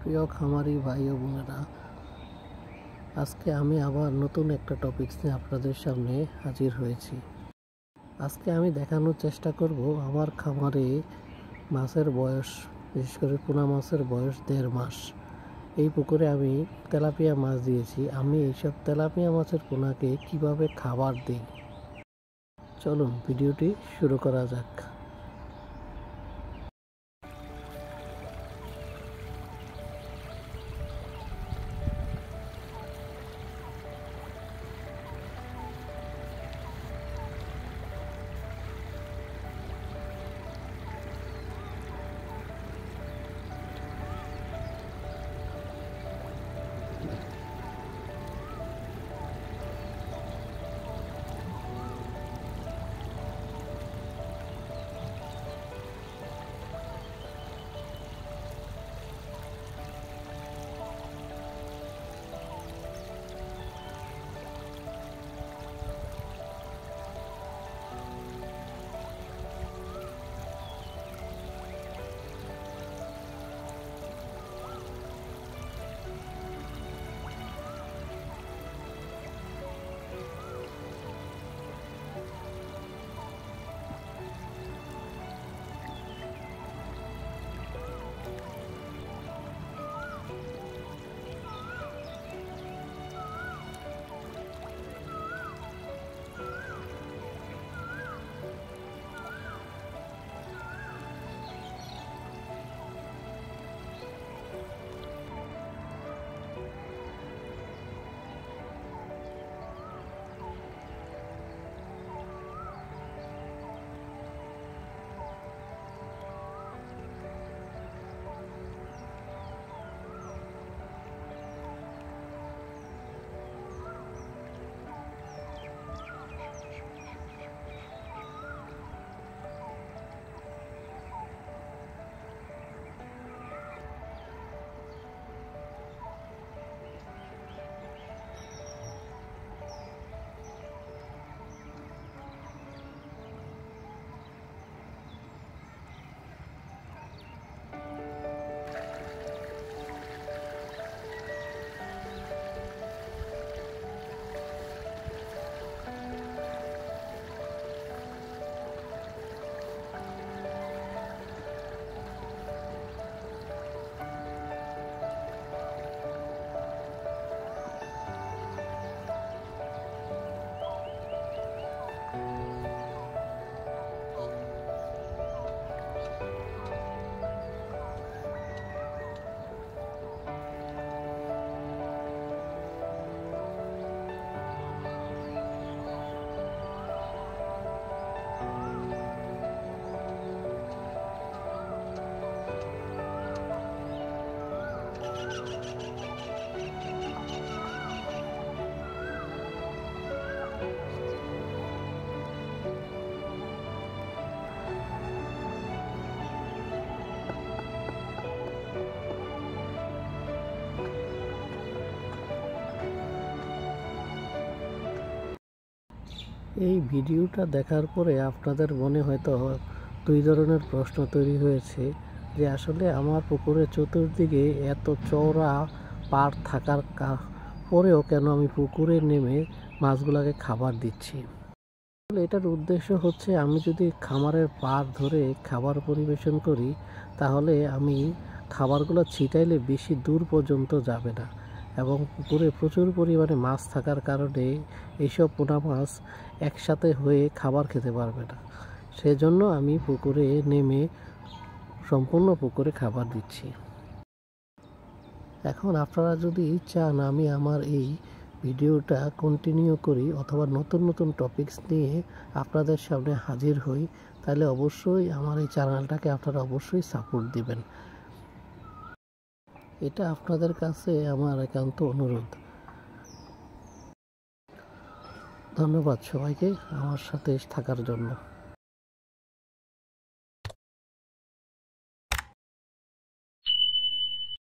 প্রিয় খামারি ভাই ও বোনেরা, আজকে আমি আবার নতুন একটা টপিকস নিয়ে আপনাদের সামনে হাজির হয়েছি। আজকে আমি দেখানোর চেষ্টা করব আমার খামারে মাছের বয়স, বিশেষ করে পোনা মাছের বয়স 1.5 মাস। এই পুকুরে আমি তেলাপিয়া মাছ দিয়েছি। আমি এইসব তেলাপিয়া মাছের পোনাকে কিভাবে খাবার দিই, চলুন ভিডিওটি শুরু করা যাক। এই ভিডিওটা দেখার পরে আপনাদের মনে হয়তো 2 ধরনের প্রশ্ন তৈরি হয়েছে, যে আসলে আমার পুকুরের চতুর্দিকে এত চওড়া পাড় থাকার পরেও কেন আমি পুকুরে নেমে মাছগুলোকে খাবার দিচ্ছি। এটার উদ্দেশ্য হচ্ছে, আমি যদি খামারের পাড় ধরে খাবার পরিবেশন করি, তাহলে আমি খাবারগুলো ছিটাইলে বেশি দূর পর্যন্ত যাবে না, এবং পুকুরে প্রচুর পরিমাণে মাছ থাকার কারণে এইসব পোনা মাছ একসাথে হয়ে খাবার খেতে পারবে না। সেজন্য আমি পুকুরে নেমে সম্পূর্ণ পুকুরে খাবার দিচ্ছি। এখন আপনারা যদি চান আমি আমার এই ভিডিওটা কন্টিনিউ করি অথবা নতুন নতুন টপিকস নিয়ে আপনাদের সামনে হাজির হই, তাহলে অবশ্যই আমার এই চ্যানেলটাকে আপনারা অবশ্যই সাপোর্ট দিবেন। এটা আপনাদের কাছে আমার একান্ত অনুরোধ। ধন্যবাদ সবাইকে আমার সাথে থাকার জন্য।